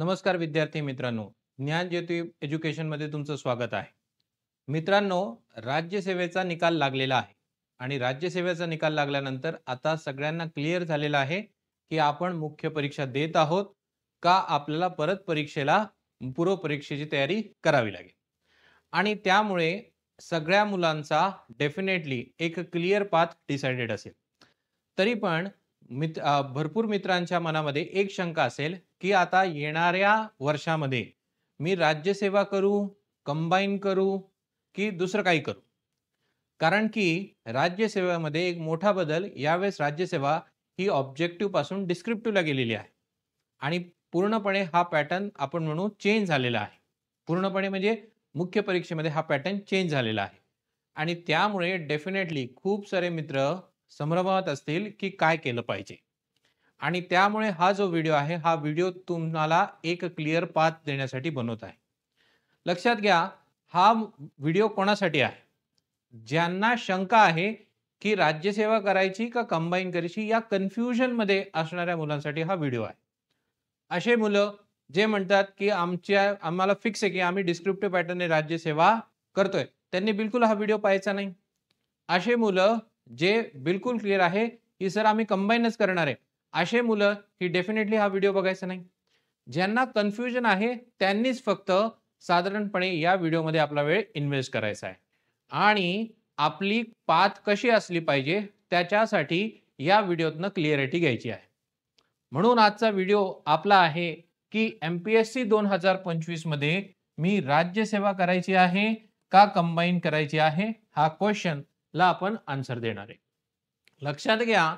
नमस्कार विद्यार्थी मित्रांनो, ज्ञानज्योती एज्युकेशनमध्ये तुमचं स्वागत आहे. मित्रांनो, राज्यसेवेचा निकाल लागलेला आहे आणि राज्यसेवेचा निकाल लागल्यानंतर आता सगळ्यांना क्लिअर झालेलं आहे की आपण मुख्य परीक्षा देत आहोत का आपल्याला परत परीक्षेला पूर्व परीक्षेची तयारी करावी लागेल. आणि त्यामुळे सगळ्या मुलांचा डेफिनेटली एक क्लिअर पाथ डिसाइडेड असेल. तरी पण भरपूर मित्रांच्या मनामध्ये एक शंका असेल की आता येणाऱ्या वर्षामध्ये मी राज्यसेवा करू, कंबाईन करू की दुसरं काही करू. कारण की राज्यसेवेमध्ये एक मोठा बदल यावेळेस राज्यसेवा ही ऑब्जेक्टिव्ह पासून डिस्क्रिप्टिव्हला गेलेली आहे आणि पूर्णपणे हा पॅटर्न आपण म्हणू चेंज झालेला आहे. पूर्णपणे म्हणजे मुख्य परीक्षेमध्ये हा पॅटर्न चेंज झालेला आहे आणि त्यामुळे डेफिनेटली खूप सारे मित्र संभ्रमात असतील की काय केलं पाहिजे. आणि त्यामुळे हा जो व्हिडिओ आहे हा व्हिडिओ तुम्हाला एक क्लिअर पाथ देण्यासाठी बनवत आहे. लक्षात घ्या, हा व्हिडिओ कोणासाठी आहे? ज्यांना शंका आहे की राज्यसेवा करायची का कंबाईन करायची या कन्फ्युजन मध्ये असणाऱ्या मुलांसाठी हा व्हिडिओ आहे. असे मुलं जे म्हणतात की आम्हाला फिक्स आहे की आम्ही डिस्क्रिप्टिव्ह पॅटर्नने राज्यसेवा करतोय, त्यांनी बिलकुल हा व्हिडिओ पाहायचा नाही. असे मुलं जे बिलकुल क्लिअर आहे की सर आम्ही कंबाईनच करणार आहे, असे मुलं ही डेफिनेटली हा व्हिडिओ बघायचा नाही. ज्यांना कन्फ्युजन आहे त्यांनीच फक्त साधारणपणे या व्हिडिओमध्ये आपला वेळ इन्व्हेस्ट करायचा आहे आणि आपली पाथ कशी असली पाहिजे त्याच्यासाठी या व्हिडिओतनं क्लिअरिटी घ्यायची आहे. म्हणून आजचा व्हिडिओ आपला आहे की MPSC 2025 मध्ये मी राज्यसेवा करायची आहे का कंबाईन करायची आहे, हा क्वेश्चनला आपण आन्सर देणार आहे. लक्षात घ्या,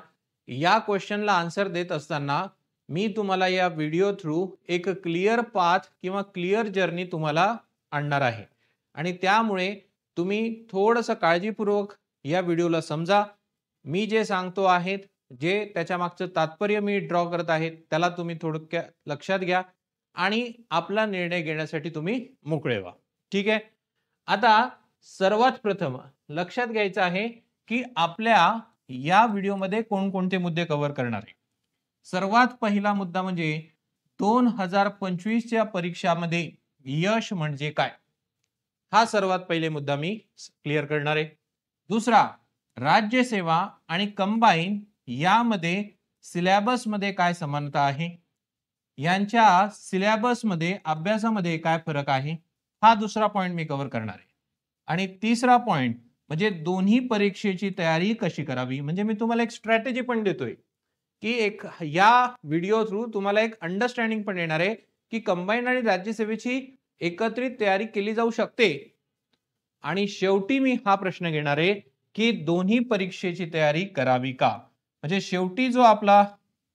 या क्वेश्चनला आन्सर देत असताना मी तुम्हाला या व्हिडिओ थ्रू एक क्लिअर पाथ किंवा क्लिअर जर्नी तुम्हाला आणणार आहे आणि त्यामुळे तुम्ही थोडंसं काळजीपूर्वक या व्हिडिओला समजा. मी जे सांगतो आहे, जे त्याच्या मागचं तात्पर्य मी ड्रॉ करत आहे त्याला तुम्ही थोडक्यात लक्षात घ्या आणि आपला निर्णय घेण्यासाठी तुम्ही मोकळे व्हा. ठीक आहे. आता सर्वात प्रथम लक्षात घ्यायचं आहे की आपल्या या व्हिडिओमध्ये कोणकोणते मुद्दे कव्हर करणार आहे. सर्वात पहिला मुद्दा म्हणजे 2025 च्या परीक्षामध्ये यश म्हणजे काय, हा सर्वात पहिले मुद्दा मी क्लिअर करणार आहे. दुसरा, राज्यसेवा आणि कंबाईन यामध्ये सिलेबस मध्ये काय समानता आहे, यांच्या सिलेबस मध्ये अभ्यासामध्ये काय फरक आहे, हा दुसरा पॉइंट मी कव्हर करणार आहे. आणि तिसरा पॉइंट म्हणजे दोन्ही परीक्षेची तयारी कशी करावी. म्हणजे मी तुम्हाला एक स्ट्रॅटेजी पण देतोय की एक या व्हिडिओ थ्रू तुम्हाला एक अंडरस्टँडिंग पण येणार आहे की कंबाईन आणि राज्यसेवेची एकत्रित तयारी केली जाऊ शकते. आणि शेवटी मी हा प्रश्न घेणार आहे की दोन्ही परीक्षेची तयारी करावी का. म्हणजे शेवटी जो आपला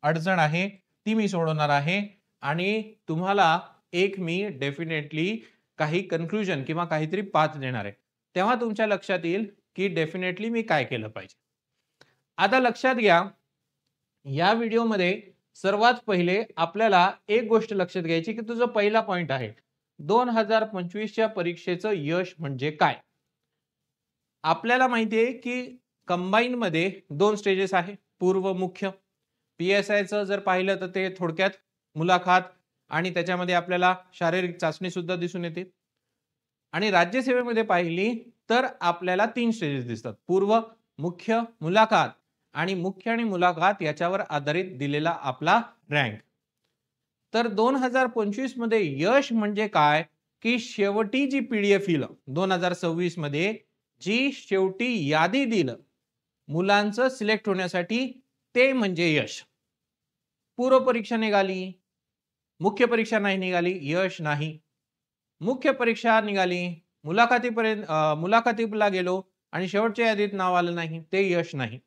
अडचण आहे ती मी सोडवणार आहे आणि तुम्हाला एक मी डेफिनेटली काही कन्क्लुजन किंवा काहीतरी पाथ देणार आहे. तेव्हा तुमच्या लक्षात येईल की डेफिनेटली मी काय केलं पाहिजे. आता लक्षात घ्या, या व्हिडिओमध्ये सर्वात पहिले आपल्याला एक गोष्ट लक्षात घ्यायची की तुझा पहिला पॉइंट आहे 2025 च्या परीक्षेचं यश म्हणजे काय. आपल्याला माहिती आहे की कंबाईन मध्ये 2 स्टेजेस आहे, पूर्व मुख्य. PSI चं जर पाहिलं तर ते थोडक्यात मुलाखत आणि त्याच्यामध्ये आपल्याला शारीरिक चाचणी सुद्धा दिसून येते. आणि राज्यसेवेमध्ये पाहिली तर आपल्याला 3 स्टेजेस दिसतात, पूर्व, मुख्य, मुलाखत. आणि मुख्य आणि मुलाखत याच्यावर आधारित दिलेला आपला रँक. तर 2025 मध्ये यश म्हणजे काय की शेवटी जी PDF येईल 2026 मध्ये, जी शेवटी यादी दिलं मुलांचं सिलेक्ट होण्यासाठी, ते म्हणजे यश. पूर्व परीक्षा निघाली, मुख्य परीक्षा नाही निघाली, यश नाही. मुख्य परीक्षा निघाली, मुलाखतीला गेलो आणि शेवटच्या यादीत नाव आलं नाही, ते यश नाही.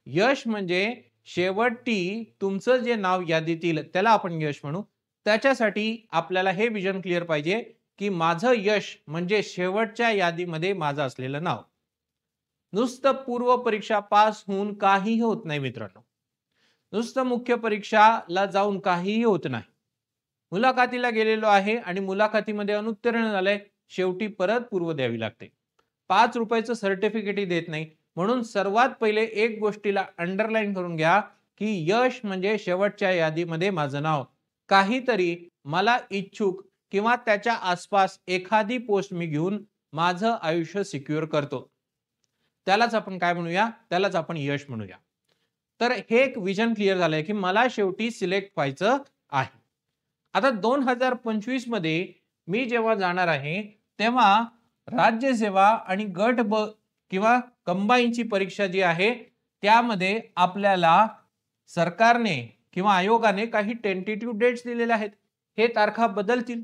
यश म्हणजे शेवटी तुमचं जे नाव यादीत येईल त्याला आपण यश म्हणू. त्याच्यासाठी आपल्याला हे विजन क्लिअर पाहिजे की माझं यश म्हणजे शेवटच्या यादीमध्ये माझं असलेलं नाव. नुसतं पूर्व परीक्षा पास होऊन काहीही होत नाही मित्रांनो. नुसतं मुख्य परीक्षाला जाऊन काहीही होत नाही. मुलाखतीला गेलेलो आहे आणि मुलाखतीमध्ये अनुत्तीर्ण झालंय, शेवटी परत पूर्व द्यावी लागते. 5 रुपयाचं सर्टिफिकेटही देत नाही. म्हणून सर्वात पहिले एक गोष्टीला अंडरलाईन करून घ्या की यश म्हणजे शेवटच्या यादीमध्ये माझं नाव. काहीतरी मला इच्छुक किंवा त्याच्या आसपास एखादी पोस्ट मी घेऊन माझं आयुष्य सिक्युअर करतो, त्यालाच आपण काय म्हणूया, त्यालाच आपण यश म्हणूया. तर हे एक विजन क्लिअर झालंय की मला शेवटी सिलेक्ट व्हायचं आहे. आता 2025 मध्ये मी जेव्हा जाणार आहे तेव्हा राज्यसेवा आणि गट ब किंवा कंबाईनची परीक्षा जी आहे त्यामध्ये आपल्याला सरकारने किंवा आयोगाने काही टेंटेटिव्ह डेट्स दिलेले आहेत. हे तारखा बदलतील,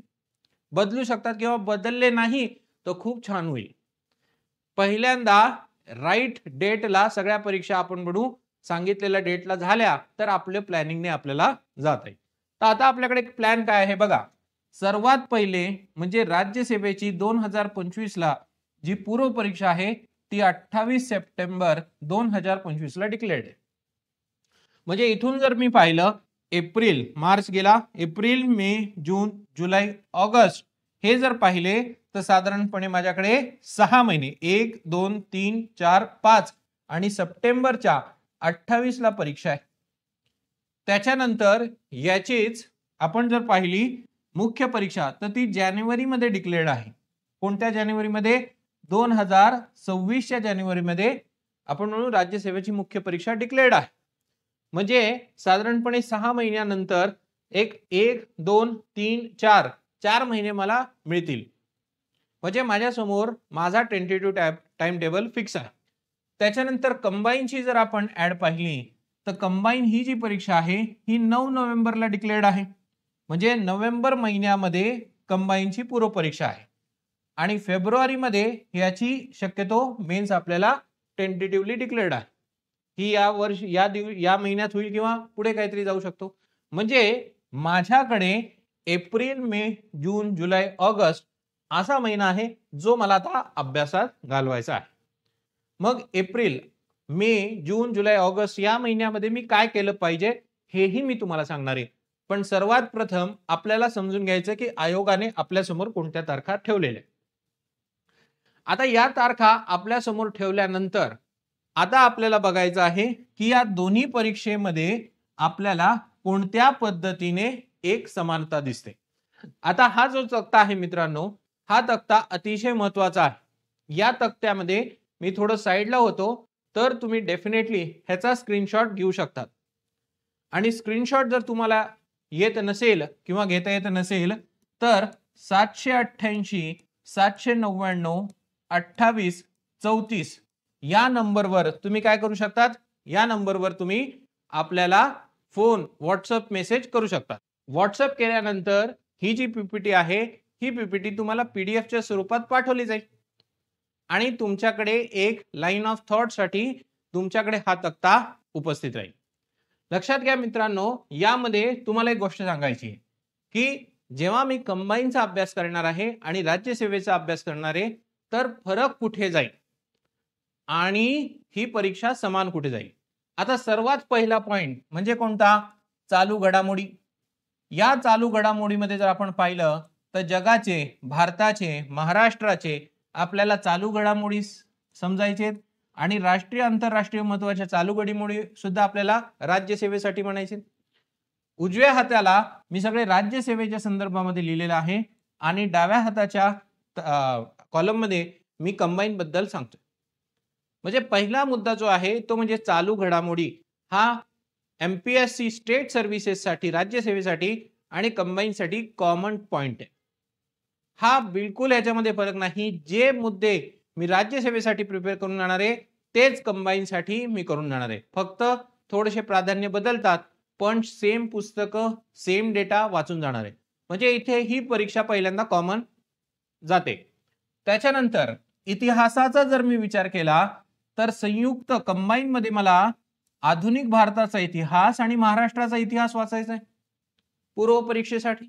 बदलू शकतात किंवा बदलले नाही तर खूप छान होईल. पहिल्यांदा राईट डेटला सगळ्या परीक्षा आपण बनवू, सांगितलेल्या डेटला झाल्या तर आपल्या प्लॅनिंगने आपल्याला जाता येईल. तर आता आपल्याकडे एक प्लॅन काय आहे बघा. सर्वात पहिले म्हणजे राज्यसेवेची 2025 ला जी पूर्व परीक्षा आहे ती 28 सप्टेंबर 2025 ला डिक्लेअर्ड आहे. म्हणजे इथून जर मी पाहिलं एप्रिल, मार्च गेला, एप्रिल, मे, जून, जुलै, ऑगस्ट हे जर पाहिले तर साधारणपणे माझ्याकडे 6 महिने 1, 2, 3, 4, 5 आणि सप्टेंबरच्या 28 ला परीक्षा आहे. त्याच्यानंतर याचीच आपण जर पाहिली मुख्य परीक्षा तर ती जानेवारीमध्ये डिक्लेअर्ड आहे. कोणत्या जानेवारीमध्ये? 2026च्या जानेवारीमध्ये आपण म्हणू राज्यसेवेची मुख्य परीक्षा डिक्लेअर्ड आहे. म्हणजे साधारणपणे 6 महिन्यानंतर एक 2, 3, 4 महिने मला मिळतील. म्हणजे माझ्यासमोर माझा टेंटेटिव्ह टाइम टेबल फिक्स आहे. त्याच्यानंतर कंबाईनची जर आपण ऍड पाहिली तर कंबाईन ही जी परीक्षा आहे ही 9 नोव्हेंबरला डिक्लेअर्ड आहे. म्हणजे नोव्हेंबर महिन्यामध्ये कंबाईनची पूर्व परीक्षा आहे आणि फेब्रुवारीमध्ये याची शक्यतो मेन्स आपल्याला टेंटेटिव्हली डिक्लेअर्ड आहे. ही या महिन्यात होईल किंवा पुढे काहीतरी जाऊ शकतो. म्हणजे माझ्याकडे एप्रिल, मे, जून, जुलै, ऑगस्ट असा महिना आहे जो मला आता अभ्यासात घालवायचा आहे. मग एप्रिल, मे, जून, जुलै, ऑगस्ट या महिन्यामध्ये मी काय केलं पाहिजे हेही मी तुम्हाला सांगणार आहे. पण सर्वात प्रथम आपल्याला समजून घ्यायचं की आयोगाने आपल्या समोर कोणत्या तारखा ठेवलेल्या. आता या तारखा आपल्या समोर ठेवल्यानंतर आता आपल्याला बघायचं आहे की या दोन्ही परीक्षेमध्ये आपल्याला कोणत्या पद्धतीने एक समानता दिसते. आता हा जो तक्ता आहे मित्रांनो, हा तक्ता अतिशय महत्वाचा आहे. या तक्त्यामध्ये मी थोडं साईडला होतो तर तुम्ही डेफिनेटली ह्याचा स्क्रीनशॉट घेऊ शकतात. आणि स्क्रीनशॉट जर तुम्हाला येत नसेल किंवा घेता येत नसेल तर 788 799 28 34 या नंबरवर तुम्ही काय करू शकतात, या नंबरवर तुम्ही आपल्याला फोन व्हॉट्सअप मेसेज करू शकता. व्हॉट्सअप केल्यानंतर ही जी पीपीटी आहे ही पीपीटी तुम्हाला पीडीएफच्या स्वरूपात पाठवली जाईल आणि तुमच्याकडे एक लाईन ऑफ थॉट साठी तुमच्याकडे हा तक्ता उपस्थित राहील. लक्षात घ्या मित्रांनो, यामध्ये तुम्हाला एक गोष्ट सांगायची आहे की जेव्हा मी कंबाईनचा अभ्यास करणार आहे आणि राज्यसेवेचा अभ्यास करणार आहे तर फरक कुठे जाईल आणि ही परीक्षा समान कुठे जाईल. आता सर्वात पहिला पॉइंट म्हणजे कोणता? चालू घडामोडी. या चालू घडामोडीमध्ये जर आपण पाहिलं तर जगाचे, भारताचे, महाराष्ट्राचे आपल्याला चालू घडामोडी समजायचे आणि राष्ट्रीय आंतरराष्ट्रीय महत्वाच्या चालू घडामोडी सुद्धा आपल्याला राज्यसेवेसाठी म्हणायचे. उजव्या हाताला मी सगळे राज्यसेवेच्या संदर्भामध्ये लिहिलेलं आहे आणि डाव्या हाताच्या कॉलम मध्ये मी कंबाईन बद्दल सांगतो. म्हणजे पहिला मुद्दा जो आहे तो म्हणजे चालू घडामोडी. हा एमपीएससी स्टेट सर्व्हिसेस साठी, राज्यसेवेसाठी आणि कंबाईनसाठी कॉमन पॉइंट आहे. हा बिलकुल याच्यामध्ये फरक नाही. जे मुद्दे मी राज्यसेवेसाठी प्रिपेअर करून जाणार आहे तेच कंबाईनसाठी मी करून जाणार आहे. फक्त थोडेसे प्राधान्य बदलतात पण सेम पुस्तकं, सेम डेटा वाचून जाणार आहे. म्हणजे इथे ही परीक्षा पहिल्यांदा कॉमन जाते. त्याच्यानंतर इतिहासाचा जर मी विचार केला तर संयुक्त कंबाईन मध्ये मला आधुनिक भारताचा इतिहास आणि महाराष्ट्राचा इतिहास वाचायचा आहे पूर्व परीक्षेसाठी.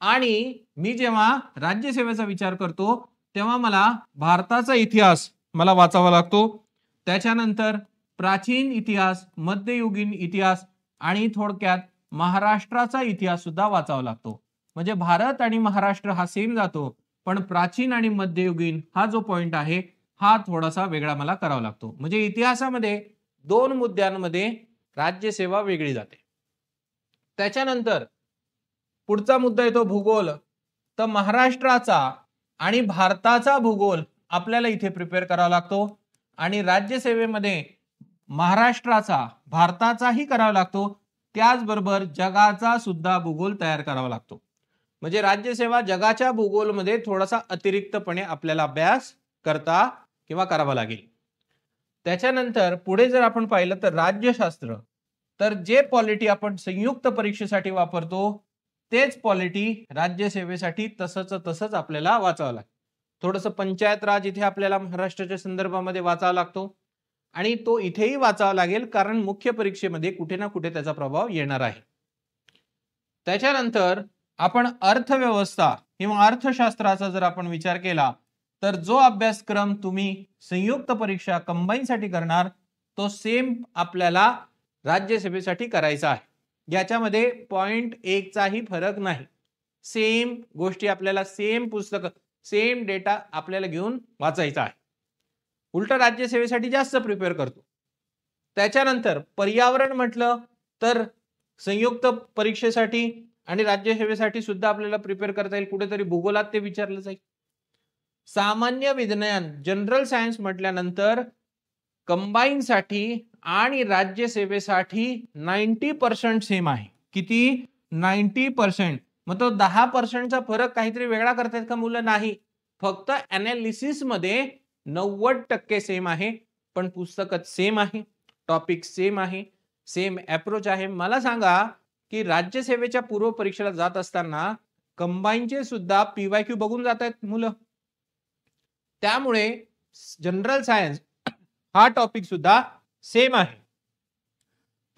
आणि मी जेव्हा राज्यसेवेचा विचार करतो तेव्हा मला भारताचा इतिहास मला वाचावा लागतो. त्याच्यानंतर प्राचीन इतिहास, मध्ययुगीन इतिहास आणि थोडक्यात महाराष्ट्राचा इतिहास सुद्धा वाचावा लागतो. म्हणजे भारत आणि महाराष्ट्र हा सेम जातो पण प्राचीन आणि मध्ययुगीन हा जो पॉइंट आहे हा थोडासा वेगळा मला करावा लागतो. म्हणजे इतिहासामध्ये 2 मुद्द्यांमध्ये राज्यसेवा वेगळी जाते. त्याच्यानंतर पुढचा मुद्दा येतो भूगोल. तर महाराष्ट्राचा आणि भारताचा भूगोल आपल्याला इथे प्रिपेअर करावा लागतो आणि राज्यसेवेमध्ये महाराष्ट्राचा भारताचाही करावा लागतो, त्याचबरोबर जगाचा सुद्धा भूगोल तयार करावा लागतो. म्हणजे राज्यसेवा जगाच्या भूगोलमध्ये थोडासा अतिरिक्तपणे आपल्याला अभ्यास करता किंवा करावा लागेल. त्याच्यानंतर पुढे जर आपण पाहिलं तर राज्यशास्त्र, तर जे पॉलिटी आपण संयुक्त परीक्षेसाठी वापरतो तेच पॉलिटी राज्यसेवेसाठी तसंच आपल्याला वाचावं लागतं. थोडंसं पंचायत राज इथे आपल्याला महाराष्ट्राच्या संदर्भामध्ये वाचावा लागतो आणि तो इथेही वाचावा लागेल, कारण मुख्य परीक्षेमध्ये कुठे ना कुठे त्याचा प्रभाव येणार आहे. त्याच्यानंतर आपण अर्थव्यवस्था किंवा अर्थशास्त्राचा जर आपण विचार केला तर जो अभ्यासक्रम तुम्ही संयुक्त परीक्षा कंबाईनसाठी करणार तो सेम आपल्याला राज्यसेवेसाठी करायचा आहे. याच्यामध्ये पॉइंट 1 चाही फरक नाही. सेम गोष्टी आपल्याला सेम पुस्तक सेम डेटा आपल्याला घेऊन वाचायचा आहे. उलट राज्यसेवेसाठी जास्त प्रिपेअर करतो. त्याच्यानंतर पर्यावरण म्हटलं तर संयुक्त परीक्षेसाठी आणि राज्यसेवेसाठी सुद्धा आपल्याला प्रिपेअर करता येईल. कुठेतरी भूगोलात ते विचारलं जाईल. सामान्य विज्ञान जनरल सायन्स म्हटल्यानंतर कंबाईनसाठी आणि राज्यसेवेसाठी 90% सेम आहे. किती? 90%. मग तो 10%चा फरक काहीतरी वेगळा करतायत का मुलं? नाही, फक्त अनालिसिस मध्ये 90% सेम आहे, पण पुस्तकात सेम आहे, टॉपिक सेम आहे, सेम अप्रोच आहे. मला सांगा की राज्यसेवेच्या पूर्व परीक्षेला जात असताना कंबाईनचे सुद्धा PYQ बघून जात आहेत मुलं. त्यामुळे जनरल सायन्स हा टॉपिक सुद्धा सेम आहे.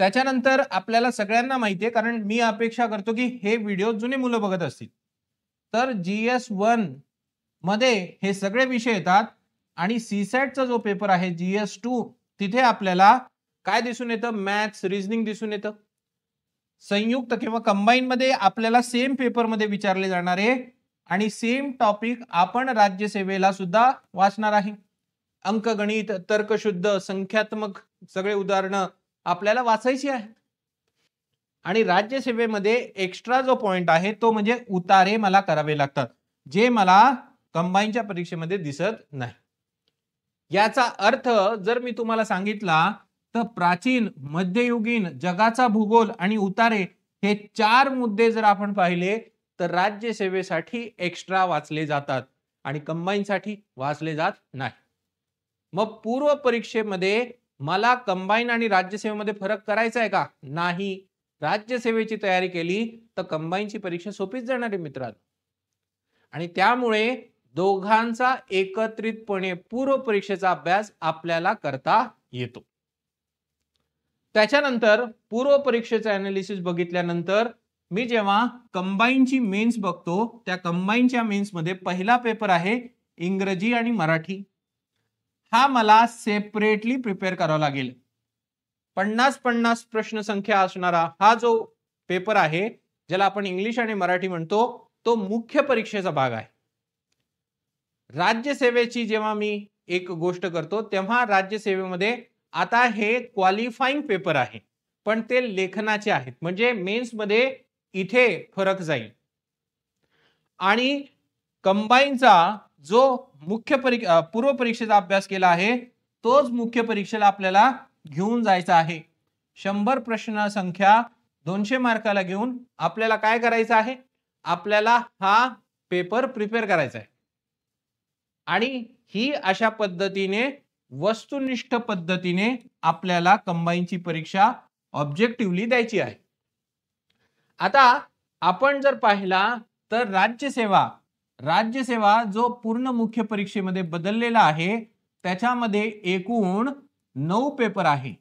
त्याच्यानंतर आपल्याला सगळ्यांना माहिती आहे, कारण मी अपेक्षा करतो की हे व्हिडिओ जुने मुलं बघत असतील, तर GS1 मध्ये हे सगळे विषय येतात आणि CSATचा जो पेपर आहे GS2 तिथे आपल्याला काय दिसून येतं? मॅथ्स, रिझनिंग दिसून येतं. संयुक्त किंवा कंबाईन मध्ये आपल्याला सेम पेपर मध्ये विचारले जाणार आहे आणि सेम टॉपिक आपण राज्यसेवेला सुद्धा वाचणार आहे. अंकगणित, तर्कशुद्ध, संख्यात्मक सगळे उदाहरणं आपल्याला वाचायची आहे. आणि राज्यसेवेमध्ये एक्स्ट्रा जो पॉइंट आहे तो म्हणजे उतारे मला करावे लागतात, जे मला कंबाईनच्या परीक्षेमध्ये दिसत नाही. याचा अर्थ जर मी तुम्हाला सांगितला तर प्राचीन, मध्ययुगीन, जगाचा भूगोल आणि उतारे हे 4 मुद्दे जर आपण पाहिले तर राज्यसेवेसाठी एक्स्ट्रा वाचले जातात आणि कंबाईनसाठी वाचले जात नाही. मग पूर्व परीक्षेमध्ये मला कंबाईन आणि राज्यसेवेमध्ये फरक करायचा आहे का? नाही. राज्यसेवेची तयारी केली तर कंबाईनची परीक्षा सोपीच जाणार आहे मित्रांनो. आणि त्यामुळे दोघांचा एकत्रितपणे पूर्व परीक्षेचा अभ्यास आपल्याला करता येतो. त्याच्यानंतर पूर्व परीक्षेचा अनालिसिस बघितल्यानंतर मी जेव्हा कंबाईनची मेन्स बघतो, त्या कंबाईनच्या मेन्स मध्ये पहिला पेपर आहे इंग्रजी आणि मराठी. हा मला सेपरेटली प्रिपेअर करावा लागेल. 50-50 प्रश्न संख्या असणारा हा जो पेपर आहे, ज्याला आपण इंग्लिश आणि मराठी म्हणतो, तो मुख्य परीक्षेचा भाग आहे. राज्यसेवेची जेव्हा मी एक गोष्ट करतो तेव्हा राज्यसेवेमध्ये आता हे क्वालिफाईंग पेपर आहे, पण ते लेखनाचे आहेत. म्हणजे मेन्स मध्ये इथे फरक जाईल. आणि कंबाईनचा जो पूर्व परीक्षेचा अभ्यास केला आहे तोच मुख्य परीक्षेला आपल्याला घेऊन जायचा आहे. 100 प्रश्न संख्या 200 मार्काला घेऊन आपल्याला काय करायचं आहे? आपल्याला हा पेपर प्रिपेअर करायचा आहे. आणि ही अशा पद्धतीने वस्तुनिष्ठ पद्धतीने आपल्याला कंबाईनची परीक्षा ऑब्जेक्टिव्हली द्यायची आहे. आता आपण जर पाहिला तर राज्यसेवा जो पूर्ण मुख्य परीक्षेमध्ये बदललेला आहे त्याच्यामध्ये एकूण 9 पेपर आहे,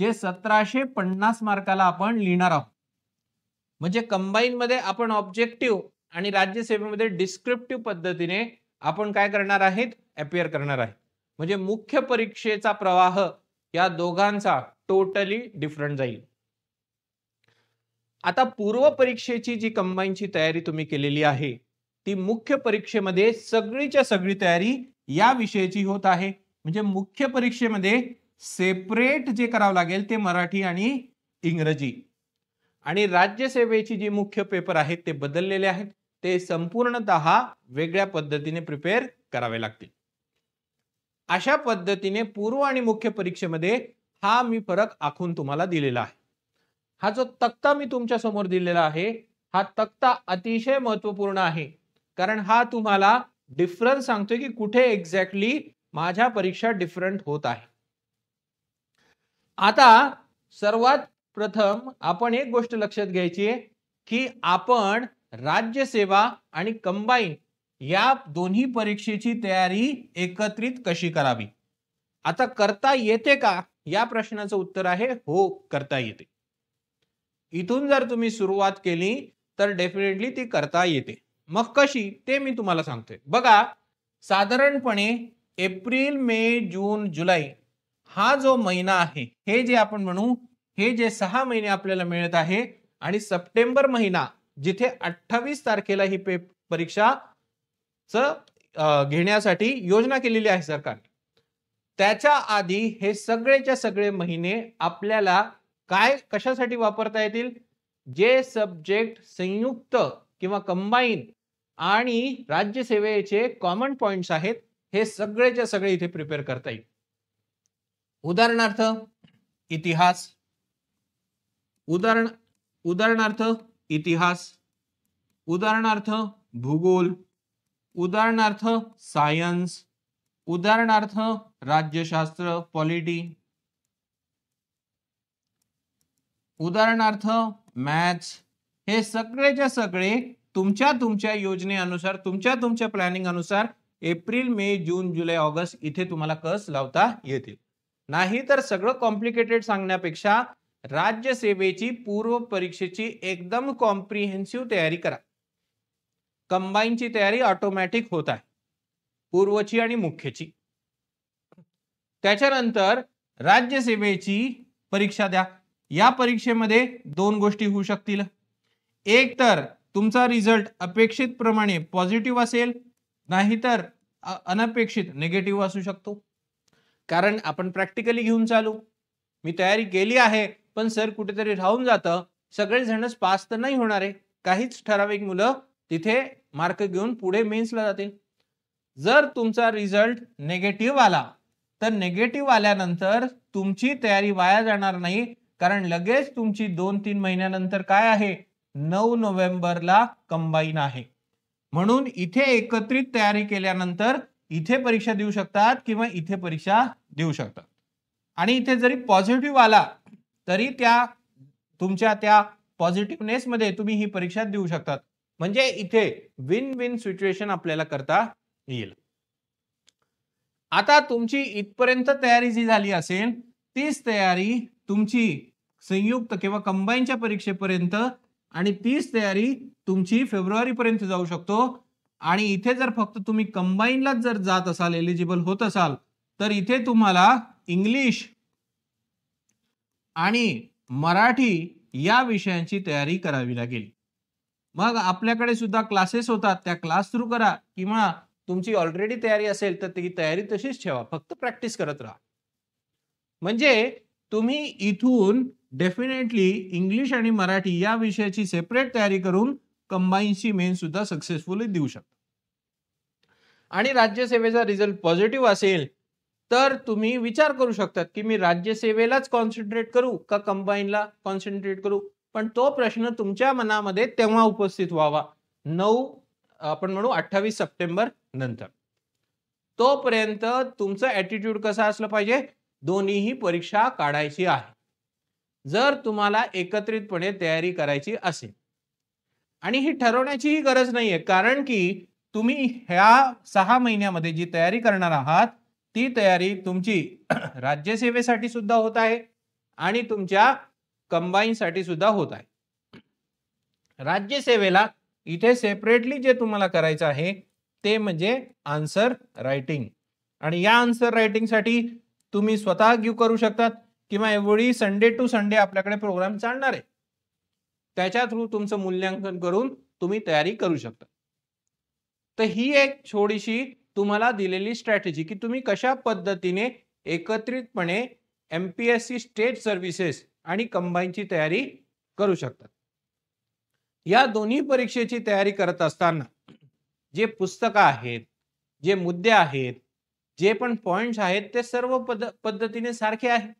जे 1750 मार्काला आपण लिहिणार आहोत. म्हणजे कंबाईन मध्ये आपण ऑब्जेक्टिव्ह आणि राज्यसेवेमध्ये डिस्क्रिप्टिव्ह पद्धतीने आपण काय करणार आहेत? अपियर करणार आहे. म्हणजे मुख्य परीक्षेचा प्रवाह या दोघांचा टोटली डिफरंट जाईल. आता पूर्व परीक्षेची जी कंबाईनची तयारी तुम्ही केलेली आहे ती मुख्य परीक्षेमध्ये सगळीच्या सगळी तयारी या विषयाची होत आहे. म्हणजे मुख्य परीक्षेमध्ये सेपरेट जे करावं लागेल ते मराठी आणि इंग्रजी. आणि राज्यसेवेची जी मुख्य पेपर आहेत ते बदललेले आहेत, ते संपूर्णतः वेगळ्या पद्धतीने प्रिपेअर करावे लागतील. अशा पद्धतीने पूर्व आणि मुख्य परीक्षेमध्ये हा मी फरक आखून तुम्हाला दिलेला आहे. हा जो तक्ता मी तुमच्या समोर दिलेला आहे, हा तक्ता अतिशय महत्वपूर्ण आहे, कारण हा तुम्हाला डिफरन्स सांगतोय की कुठे एक्झॅक्टली माझ्या परीक्षा डिफरंट होत आहे. आता सर्वात प्रथम आपण एक गोष्ट लक्षात घ्यायची आहे की आपण राज्यसेवा आणि कंबाईन या दोन्ही परीक्षेची तयारी एकत्रित कशी करावी. आता करता येते का, या प्रश्नाचं उत्तर आहे हो, करता येते. इथून जर तुम्ही सुरुवात केली तर डेफिनेटली ती करता येते. मग कशी ते मी तुम्हाला सांगतोय. बघा, साधारणपणे एप्रिल, मे, जून, जुलै हा जो महिना आहे, हे जे आपण म्हणू, हे जे 6 महिने आपल्याला मिळत आहे, आणि सप्टेंबर महिना जिथे 28 तारखेला ही परीक्षा घेण्यासाठी योजना केलेली आहे सरकार, त्याच्या आधी हे सगळेच्या सगळे महिने आपल्याला काय कशासाठी वापरता येतील, जे सब्जेक्ट संयुक्त किंवा कंबाईन आणि राज्यसेवेचे कॉमन पॉइंट्स आहेत, हे सगळेच्या सगळे इथे प्रिपेअर करता येईल. उदाहरणार्थ इतिहास, उदाहरणार्थ इतिहास, उदाहरणार्थ भूगोल, उदाहरणार्थ सायन्स, उदाहरणार्थ राज्यशास्त्र पॉलिटी, उदाहरणार्थ मॅथ्स. हे सगळेच्या सगळे तुमच्या योजनेनुसार, तुमच्या प्लॅनिंग अनुसार एप्रिल, मे, जून, जुलै, ऑगस्ट इथे तुम्हाला कस लावता येतील. नाही तर सगळं कॉम्प्लिकेटेड सांगण्यापेक्षा राज्यसेवेची पूर्व परीक्षेची एकदम कॉम्प्रिहेन्सिव्ह तयारी करा. कंबाईनची तयारी ऑटोमॅटिक होत आहे, पूर्वची आणि मुख्यची. त्याच्यानंतर राज्यसेवेची परीक्षा द्या. या परीक्षेमध्ये दोन गोष्टी होऊ शकतील. एक तर तुमचा रिझल्ट अपेक्षित प्रमाणे पॉझिटिव्ह असेल, नाहीतर अनपेक्षित निगेटिव्ह असू शकतो. कारण आपण प्रॅक्टिकली घेऊन चालू, मी तयारी केली आहे पण सर कुठेतरी राहून जातं, सगळेजणच पास तर नाही होणार आहे, काहीच ठराविक मुलं तिथे मार्क घेऊन पुढे मेन्सला जातील. जर तुमचा रिझल्ट निगेटिव्ह आला तर निगेटिव्ह आल्यानंतर तुमची तयारी वाया जाणार नाही, कारण लगेच तुमची 2-3 महिन्यानंतर काय आहे, 9 नोव्हेंबरला कंबाईन आहे. म्हणून इथे एकत्रित तयारी केल्यानंतर इथे परीक्षा देऊ शकतात किंवा इथे परीक्षा देऊ शकतात. आणि इथे जरी पॉझिटिव्ह आला तरी तुमच्या त्या पॉझिटिव्हनेस मध्ये तुम्ही ही परीक्षा देऊ शकतात. म्हणजे इथे विन विन सिच्युएशन आपल्याला करता येईल. आता तुमची इथपर्यंत तयारी जी झाली असेल, तीच तयारी तुमची संयुक्त किंवा कंबाईनच्या परीक्षेपर्यंत, आणि तीच तयारी तुमची फेब्रुवारी पर्यंत जाऊ शकतो. आणि इथे जर फक्त तुम्ही कंबाईनला जर जात असाल, एलिजिबल होत असाल, तर इथे तुम्हाला इंग्लिश आणि मराठी या विषयांची तयारी करावी लागेल. मग आपल्याकडे सुद्धा क्लासेस होतात, त्या क्लास सुरू करा, किंवा तुमची ऑलरेडी तयारी असेल तर ती तयारी तशीच ठेवा, फक्त प्रॅक्टिस करत राहा. म्हणजे तुम्ही इथून डेफिनेटली इंग्लिश आणि मराठी या विषयाची सेपरेट तयारी करून कंबाईनची मेन सुद्धा सक्सेसफुली देऊ शकता. आणि राज्यसेवेचा रिझल्ट पॉझिटिव्ह असेल तर तुम्ही विचार करू शकतात की मी राज्यसेवेलाच कॉन्सन्ट्रेट करू का कंबाईनला कॉन्सन्ट्रेट करू. पण तो प्रश्न तुमच्या मनामध्ये तेव्हा उपस्थित व्हावा, 28 सप्टेंबर नंतर. तोपर्यंत तुमचं ॲटिट्यूड कसं असलं पाहिजे, दोन्हीही परीक्षा काढायची आहे. जर तुम्हाला एकत्रितपणे तयारी करायची असेल, आणि ही ठरवण्याचीही गरज नाहीये, कारण की तुम्ही ह्या 6 महिन्यामध्ये जी तयारी करणार आहात, ती तयारी तुमची राज्यसेवेसाठी सुद्धा होत आहे आणि तुमच्या कंबाईनसाठी सुद्धा होत आहे. राज्यसेवेला इथे सेपरेटली जे तुम्हाला करायचं आहे ते म्हणजे आन्सर रायटिंग. आणि या आन्सर रायटिंग साठी तुम्ही स्वतः करू शकतात, किंवा एवढी संडे टू संडे आपल्याकडे प्रोग्राम चालणार आहे, त्याच्या थ्रू तुमचं मूल्यांकन करून तुम्ही तयारी करू शकता. तर ही एक छोटीशी तुम्हाला दिलेली स्ट्रॅटेजी की तुम्ही कशा पद्धतीने एकत्रितपणे MPSC स्टेट सर्व्हिसेस आणि कंबाईनची तयारी करू शकता. या दोन्ही परीक्षेची तयारी करत असताना जे पुस्तकं आहेत, जे मुद्दे आहेत, जे पण पॉइंट्स आहेत ते सर्व पद्धतीने सारखे आहेत.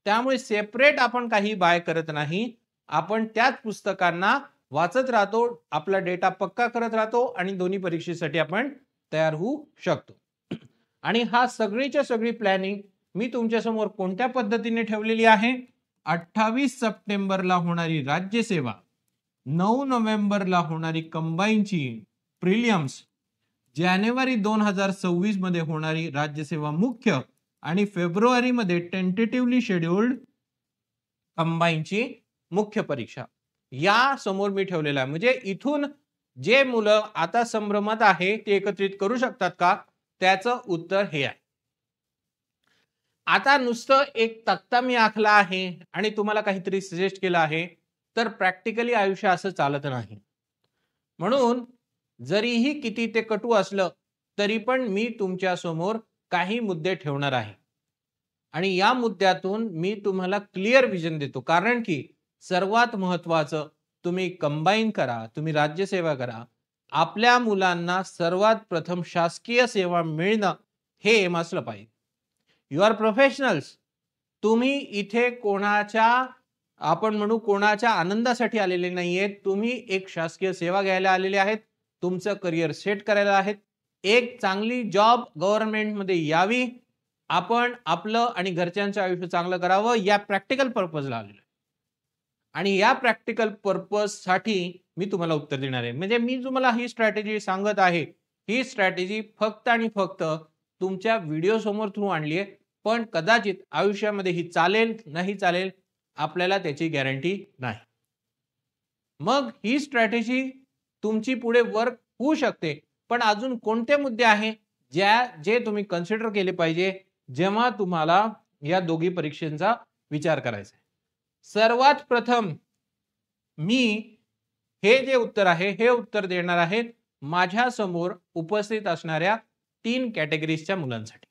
त्यामुळे सेपरेट आपण काही बाय करत नाही. आपण त्याच पुस्तकांना वाचत राहतो, आपला डेटा पक्का करत राहतो आणि दोन्ही परीक्षेसाठी आपण तयार होऊ शकतो. आणि हा सगळीच्या सगळी प्लॅनिंग मी तुमच्या समोर कोणत्या पद्धतीने ठेवलेली आहे? 28 सप्टेंबरला होणारी राज्यसेवा, 9 नोव्हेंबरला होणारी कंबाईनची प्रिलियम्स, जानेवारी 2026 मध्ये होणारी राज्यसेवा मुख्य आणि फेब्रुवारीमध्ये टेंटेटिव्हली शेड्यूल्ड कंबाईनची मुख्य परीक्षा या समोर मी ठेवलेला आहे. म्हणजे इथून जे मुलं आता संभ्रमात आहे ते एकत्रित करू शकतात का? त्याचं उत्तर हे आहे. आता नुसतं एक तक्ता मी आखला आहे आणि तुम्हाला काहीतरी सजेस्ट केलं आहे तर प्रॅक्टिकली आयुष्य असं चालत नाही. म्हणून जरीही किती ते कटू असलं तरी पण मी तुमच्या समोर काही मुद्दे ठेवणार आहे आणि या मुद्द्यातून मी तुम्हाला क्लिअर विजन देतो. कारण की सर्वात महत्वाचं, तुम्ही कंबाईन करा, तुम्ही राज्यसेवा करा, आपल्या मुलांना सर्वात प्रथम शासकीय सेवा मिळणं हे एम असलं पाहिजे. You are professionals. तुम्ही इथे कोणाच्या आपण म्हणू कोणाच्या आनंदासाठी आलेले नाहीयेत. तुम्ही एक शासकीय सेवा घ्यायला आलेले आहेत. तुमचं करिअर सेट करायला आहेत. एक चांगली जॉब गव्हर्नमेंटमध्ये यावी, आपण आपलं आणि घरच्यांचं आयुष्य चांगलं करावं या प्रॅक्टिकल पर्पजला आलेलो आहे. आणि या प्रॅक्टिकल पर्पज साठी मी तुम्हाला उत्तर देणार आहे. म्हणजे मी तुम्हाला ही स्ट्रॅटेजी सांगत आहे. ही स्ट्रॅटेजी फक्त आणि फक्त तुमच्या व्हिडिओ समोर थ्रू आणली आहे. पण कदाचित आयुष्यामध्ये ही चालेल नाही चालेल आपल्याला त्याची गॅरंटी नाही. मग ही स्ट्रॅटेजी तुमची पुढे वर्क होऊ शकते. पण अजून कोणते मुद्दे आहेत जे तुम्ही कन्सिडर केले पाहिजे जेव्हा तुम्हाला या दोघी परीक्षांचा विचार करायचा आहे? सर्वात प्रथम मी हे जे उत्तर आहे हे उत्तर देणार आहे माझ्या समोर उपस्थित असणाऱ्या 3 कॅटेगरीजच्या मुलांसाठी.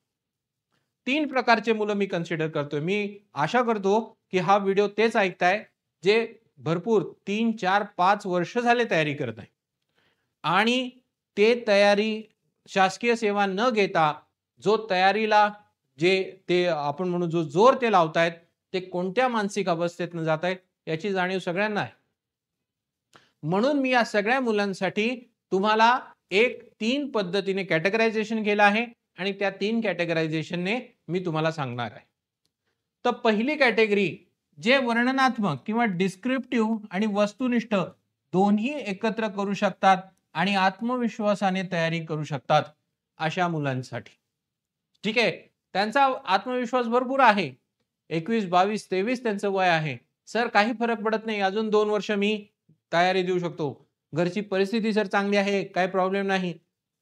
3 प्रकारचे मुलं मी कन्सिडर करतोय. मी आशा करतो की हा व्हिडिओ तेच ऐकताय जे भरपूर 3, 4, 5 वर्ष झाले तयारी करत आहे आणि ते तयारी शासकीय सेवा न घेता जो तयारीला ते आपण म्हणू जो जोर ते लावतायत ते कोणत्या मानसिक अवस्थेतनं जात आहेत याची जाणीव सगळ्यांना आहे. म्हणून मी या सगळ्या मुलांसाठी तुम्हाला एक 3 पद्धतीने कॅटेगरायझेशन केलं आहे आणि त्या 3 कॅटेगरायझेशनने मी तुम्हाला सांगणार आहे. तर पहिली कॅटेगरी जे वर्णनात्मक किंवा डिस्क्रिप्टिव्ह आणि वस्तुनिष्ठ दोन्ही एकत्र करू शकतात आणि आत्मविश्वासाने तयारी करू शकतात अशा मुलांसाठी. ठीक आहे, त्यांचा आत्मविश्वास भरपूर आहे. 21, 22, 23 त्यांचं वय आहे. सर काही फरक पडत नाही, अजून 2 वर्ष मी तयारी देऊ शकतो. घरची परिस्थिती सर चांगली आहे, काही प्रॉब्लेम नाही.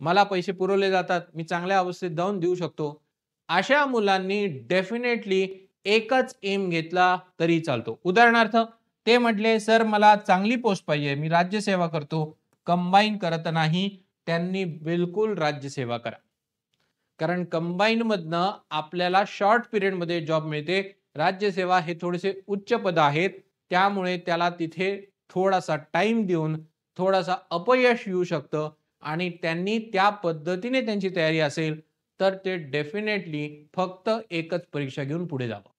मला पैसे पुरवले जातात, मी चांगल्या अवस्थेत जाऊन देऊ शकतो. अशा मुलांनी डेफिनेटली एकच एम घेतला तरी चालतो. उदाहरणार्थ ते म्हटले सर मला चांगली पोस्ट पाहिजे, मी राज्यसेवा करतो, कंबाईन करत नाही. त्यांनी बिलकुल राज्यसेवा करा. कारण कंबाईन मधनं आपल्याला शॉर्ट पिरियड मध्ये जॉब मिळते. राज्यसेवा हे थोडेसे उच्च पद आहेत, त्यामुळे त्याला तिथे थोडासा टाइम देऊन थोडासा अपयश येऊ शकतं आणि त्यांनी त्या पद्धतीने त्यांची तयारी असेल तर ते डेफिनेटली फक्त एकच परीक्षा घेऊन पुढे जावं.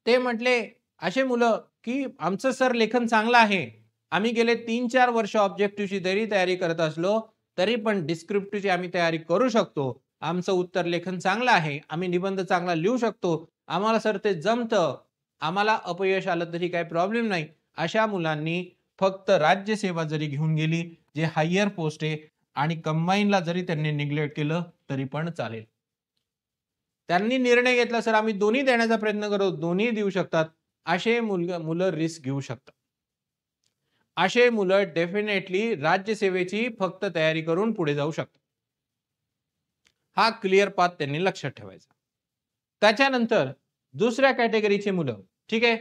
ते म्हटले असे मुलं की आमचं सर लेखन चांगलं आहे, आम्ही गेले 3-4 वर्ष ऑब्जेक्टिव्हची तयारी करत असलो तरी पण डिस्क्रिप्टिव्हची आम्ही तयारी करू शकतो. आमचं उत्तर लेखन चांगलं आहे, आम्ही निबंध चांगला लिहू शकतो, आम्हाला सर ते जमतं, आम्हाला अपयश आलं तरी काही प्रॉब्लेम नाही. अशा मुलांनी फक्त राज्यसेवा जरी घेऊन गेली जे हायर पोस्ट आहे आणि कंबाईनला जरी त्यांनी निग्लेक्ट केलं तरी पण चालेल. त्यांनी निर्णय घेतला सर आम्ही दोन्ही देण्याचा प्रयत्न करू, दोन्ही देऊ शकतात. असे मुलं रिस्क घेऊ शकतात. असे मुलं डेफिनेटली राज्यसेवेची फक्त तयारी करून पुढे जाऊ शकतात. हा क्लिअर पाथ त्यांनी लक्षात ठेवायचा. त्याच्यानंतर दुसऱ्या कॅटेगरीचे मुलं, ठीक आहे,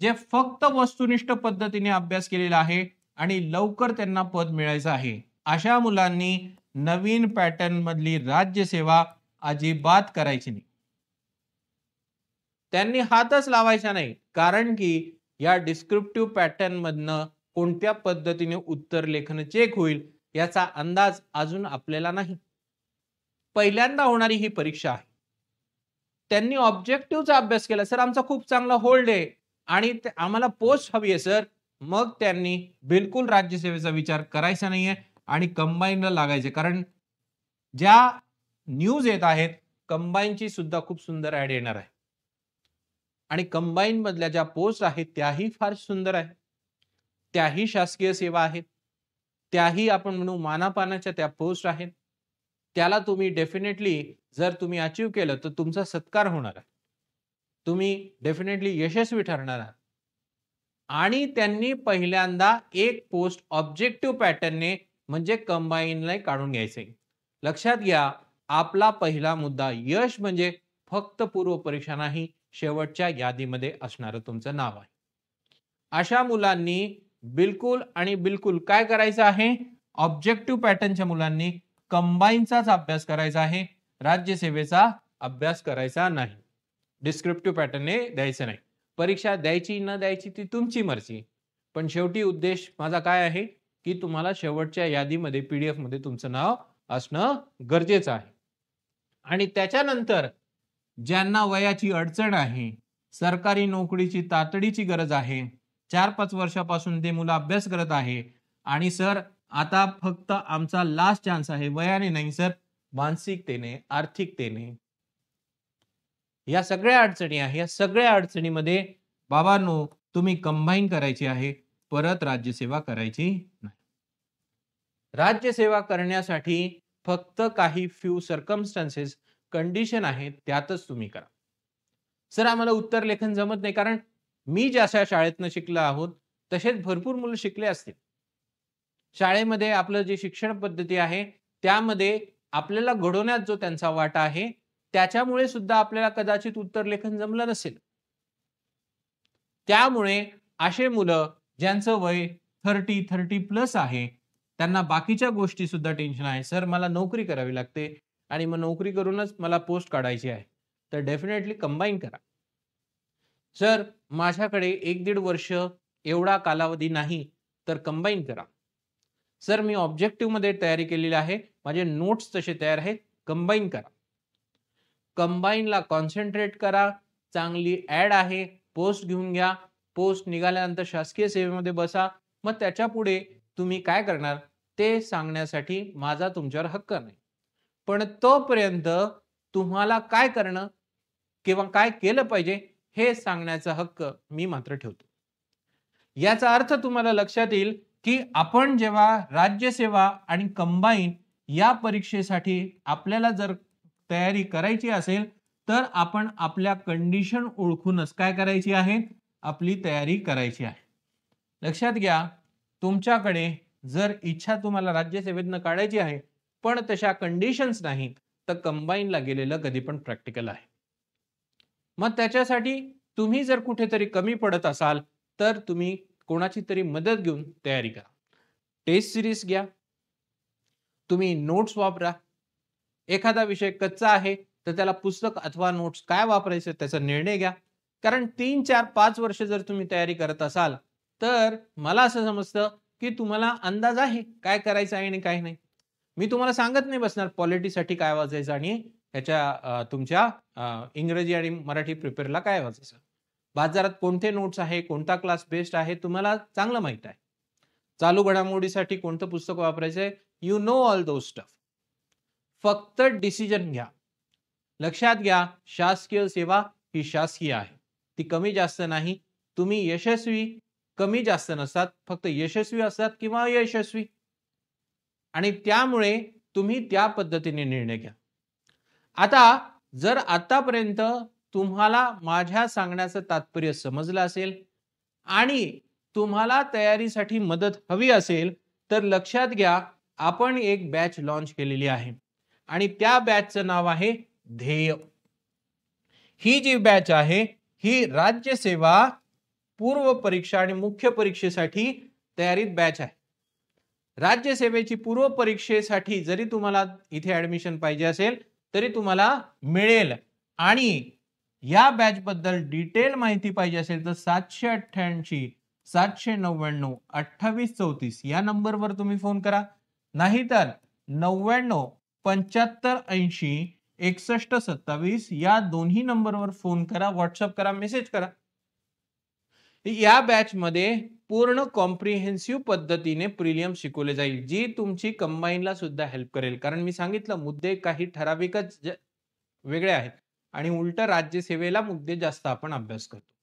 जे फक्त वस्तुनिष्ठ पद्धतीने अभ्यास केलेला आहे आणि लवकर त्यांना पद मिळायचं आहे, अशा मुलांनी नवीन पॅटर्न मधली राज्यसेवा अजिबात करायची नाही. त्यांनी हातच लावायचा नाही. कारण की या डिस्क्रिप्टिव्ह पॅटर्न मधनं कोणत्या पद्धतीने उत्तर लेखन चेक होईल याचा अंदाज अजून आपल्याला नाही. पहिल्यांदा होणारी ही परीक्षा आहे. त्यांनी ऑब्जेक्टिव्हचा अभ्यास केला, सर आमचा खूप चांगला होल्ड आहे आणि आम्हाला पोस्ट हवी आहे सर, मग त्यांनी बिलकुल राज्यसेवेचा विचार करायचा नाहीये आणि कंबाईनला लागायचे. कारण ज्या न्यूज येत आहेत कंबाईनची सुद्धा खूप सुंदर ऍड येणार आहे आणि कंबाईन मधल्या ज्या पोस्ट आहेत त्याही फार सुंदर आहेत, त्याही शासकीय सेवा आहेत, त्याही आपण म्हणू मानापानाच्या त्या पोस्ट आहेत. त्याला तुम्ही डेफिनेटली जर तुम्ही अचीव्ह केलं तर तुमचा सत्कार होणार आहे, तुम्ही डेफिनेटली यशस्वी ठरणार आहात. आणि त्यांनी पहिल्यांदा एक पोस्ट ऑब्जेक्टिव्ह पॅटर्नने म्हणजे कंबाईनला काढून घ्यायचे. लक्षात घ्या, आपला पहिला मुद्दा यश म्हणजे फक्त पूर्व परीक्षा नाही, शेवटच्या यादीमध्ये असणारं तुमचं नाव आहे. अशा मुलांनी बिलकुल आणि बिलकुल काय करायचं आहे, ऑब्जेक्टिव्ह पॅटर्नच्या मुलांनी कंबाईनचाच अभ्यास करायचा आहे, राज्यसेवेचा अभ्यास करायचा नाही. डिस्क्रिप्टिव्ह पॅटर्नने द्यायचं नाही. परीक्षा द्यायची न द्यायची ती तुमची मर्जी, पण शेवटी उद्देश माझा काय आहे की तुम्हाला शेवटच्या यादीमध्ये पीडीएफ मध्ये तुमचं नाव असणं गरजेचं आहे. आणि त्याच्यानंतर ज्यांना वयाची अडचण आहे, सरकारी नोकरीची तातडीची गरज आहे, 4-5 वर्षापासून ते मुलं अभ्यास करत आहे आणि सर आता फक्त आमचा लास्ट चान्स आहे, वयाने नाही सर, मानसिकतेने, आर्थिकतेने, या सगळ्या अडचणी आहे. या सगळ्या अडचणीमध्ये बाबांनो तुम्ही कंबाईन करायची आहे, परत राज्यसेवा करायची नाही. राज्यसेवा करण्यासाठी फक्त काही फ्यू सर्कमस्टन्सेस, कंडिशन आहेत, त्यातच तुम्ही करा. सर आम्हाला उत्तर लेखन जमत नाही, कारण मी ज्या शाळेतनं शिकलो आहोत तसेच भरपूर मुलं शिकले असतील. शाळेमध्ये आपलं जे शिक्षण पद्धती आहे त्यामध्ये आपल्याला घडवण्यात जो त्यांचा वाटा आहे त्याच्यामुळे सुद्धा आपल्याला कदाचित उत्तर लेखन जमलं नसेल. त्यामुळे असे मुलं ज्यांचं वय 30+ आहे, त्यांना बाकीच्या गोष्टी सुद्धा टेन्शन आहे, सर मला नोकरी करावी लागते आणि मग नोकरी करूनच मला पोस्ट काढायची आहे, तर डेफिनेटली कंबाईन करा. सर माझ्याकडे 1-1.5 वर्ष एवढा कालावधी नाही, तर कंबाईन करा. सर मी ऑब्जेक्टिव्ह मध्ये तयारी केलेली आहे, माझे नोट्स तसे तयार आहेत, कंबाईन करा. कंबाईनला कॉन्सन्ट्रेट करा. चांगली ऍड आहे, पोस्ट घेऊन घ्या, पोस्ट निघाल्यानंतर शासकीय सेवेमध्ये बसा. मग त्याच्या पुढे तुम्ही काय करणार ते सांगण्यासाठी माझा तुमच्यावर हक्क नाही, पण तोपर्यंत तुम्हाला काय करणं किंवा काय केलं पाहिजे हे सांगण्याचा हक्क मी मात्र ठेवतो. याचा अर्थ तुम्हाला लक्षात येईल की आपण जेव्हा राज्यसेवा आणि कंबाईन या परीक्षेसाठी आपल्याला जर तयारी करायची असेल तर आपण आपल्या कंडिशन ओळखूनच काय करायची आहे, आपली तयारी करायची आहे. लक्षात घ्या, तुमच्याकडे जर इच्छा तुम्हाला राज्यसेवेतनं काढायची आहे पण तशा कंडिशन्स नाहीत तर कंबाईनला गेलेलं कधी पण प्रॅक्टिकल आहे. मग त्याच्यासाठी तुम्ही जर कुठेतरी कमी पडत असाल तर तुम्ही कोणाची तरी मदत घेऊन तयारी करा. टेस्ट सिरीज घ्या, तुम्ही नोट्स वापरा. एखादा विषय कच्चा आहे तर त्याला पुस्तक अथवा नोट्स काय वापरायचं त्याचा निर्णय घ्या. कारण 3, 4, 5 वर्ष जर तुम्ही तयारी करत असाल तर मला असं समजतं की तुम्हाला अंदाज आहे काय करायचं आहे आणि काय नाही. मी तुम्हाला सांगत नाही बसणार पॉलिटीसाठी काय वाचायचं आणि ह्याच्या तुमच्या इंग्रजी आणि मराठी प्रिपेअरला काय वाचायचं. बाजारात कोणते नोट्स आहे, कोणता क्लास बेस्ट आहे तुम्हाला चांगलं माहित आहे. चालू घडामोडीसाठी कोणतं पुस्तक वापरायचंय, you know all those stuff. फक्त डिसिजन घ्या. लक्षात घ्या, शासकीय सेवा ही शासकीय आहे, ती कमी जास्त नाही. तुम्ही यशस्वी कमी जास्त नसतात, फक्त यशस्वी असतात किंवा अयशस्वी, आणि त्यामुळे तुम्ही त्या पद्धतीने निर्णय घ्या. आता जर आतापर्यंत तुम्हाला माझ्या सांगण्याचं तात्पर्य समजलं असेल आणि तुम्हाला तयारीसाठी मदत हवी असेल तर लक्षात घ्या, आपण एक बॅच लॉन्च केलेली आहे आणि त्या बॅचचं नाव आहे ध्येय. ही जी बॅच आहे ही राज्यसेवा पूर्व परीक्षा आणि मुख्य परीक्षेसाठी तयारीत बॅच आहे. राज्यसेवेची पूर्व परीक्षेसाठी जरी तुम्हाला इथे ऍडमिशन पाहिजे असेल तरी तुम्हाला मिळेल. आणि या बॅच बद्दल डिटेल माहिती पाहिजे असेल तर 788 799 2834 या नंबरवर तुम्ही फोन करा, नाहीतर 99 75 80 61 27 या दोन्ही नंबरवर फोन करा, व्हॉट्सअप करा, मेसेज करा. या बॅच मध्ये पूर्ण कॉम्प्रिहेन्सिव्ह पद्धतीने प्रिलियम शिकवले जाईल, जी तुमची कंबाईनला सुद्धा हेल्प करेल. कारण मी सांगितलं मुद्दे काही ठराविकच वेगळे आहेत आणि उलट राज्यसेवेला मुद्दे जास्त आपण अभ्यास करतो.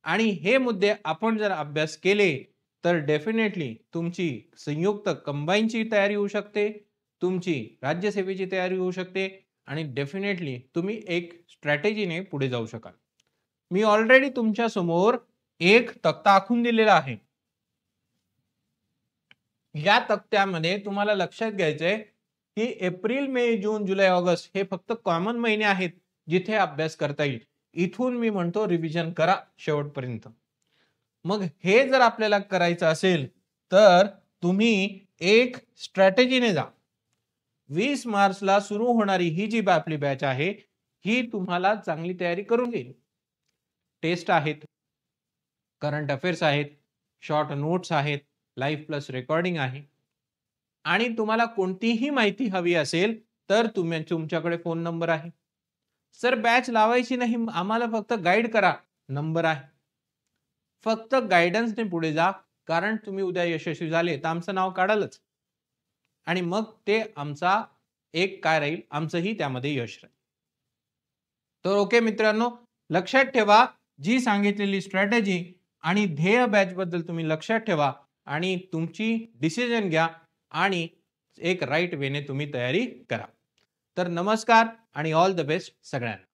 आणि हे मुद्दे आपण जर अभ्यास केले तर डेफिनेटली तुमची संयुक्त कंबाईनची तयारी होऊ शकते, तुमची राज्यसेवेची तयारी होऊ शकते आणि डेफिनेटली तुम्ही एक स्ट्रॅटेजीने पुढे जाऊ शकाल. मी ऑलरेडी तुमच्या समोर एक तक्ता आखून दिलेला आहे. या तक्त्यामध्ये तुम्हाला लक्षात घ्यायचंय की एप्रिल, मे, जून, जुलै, ऑगस्ट हे फक्त कॉमन महिने आहेत जिथे अभ्यास करता येईल. इथून मी म्हणतो रिव्हिजन करा शेवटपर्यंत. मग हे जर आपल्याला करायचं असेल तर तुम्ही एक स्ट्रॅटेजीने जा. 20 मार्चला सुरू होणारी ही जी आपली बॅच आहे ही तुम्हाला चांगली तयारी करून घेईल. टेस्ट आहेत, करंट अफेअर्स आहेत, शॉर्ट नोट्स आहेत, लाईव्ह प्लस रेकॉर्डिंग आहे. आणि तुम्हाला कोणतीही माहिती हवी असेल तर तुमच्याकडे फोन नंबर आहे. सर बॅच लावायची नाही, आम्हाला फक्त गाईड करा, नंबर आहे. फक्त गायडन्सने पुढे जा, कारण तुम्ही उद्या यशस्वी झाले तर आमचं नाव काढालच आणि मग ते आमचा एक काय राहील, आमचंही त्यामध्ये यश राहील. तर ओके मित्रांनो, लक्षात ठेवा जी सांगितलेली स्ट्रॅटेजी आणि ध्येय बॅच बद्दल तुम्ही लक्षात ठेवा आणि तुमची डिसिजन घ्या आणि एक राईट वेने तुम्ही तयारी करा. तर नमस्कार आणि ऑल द बेस्ट सगळ्यांना.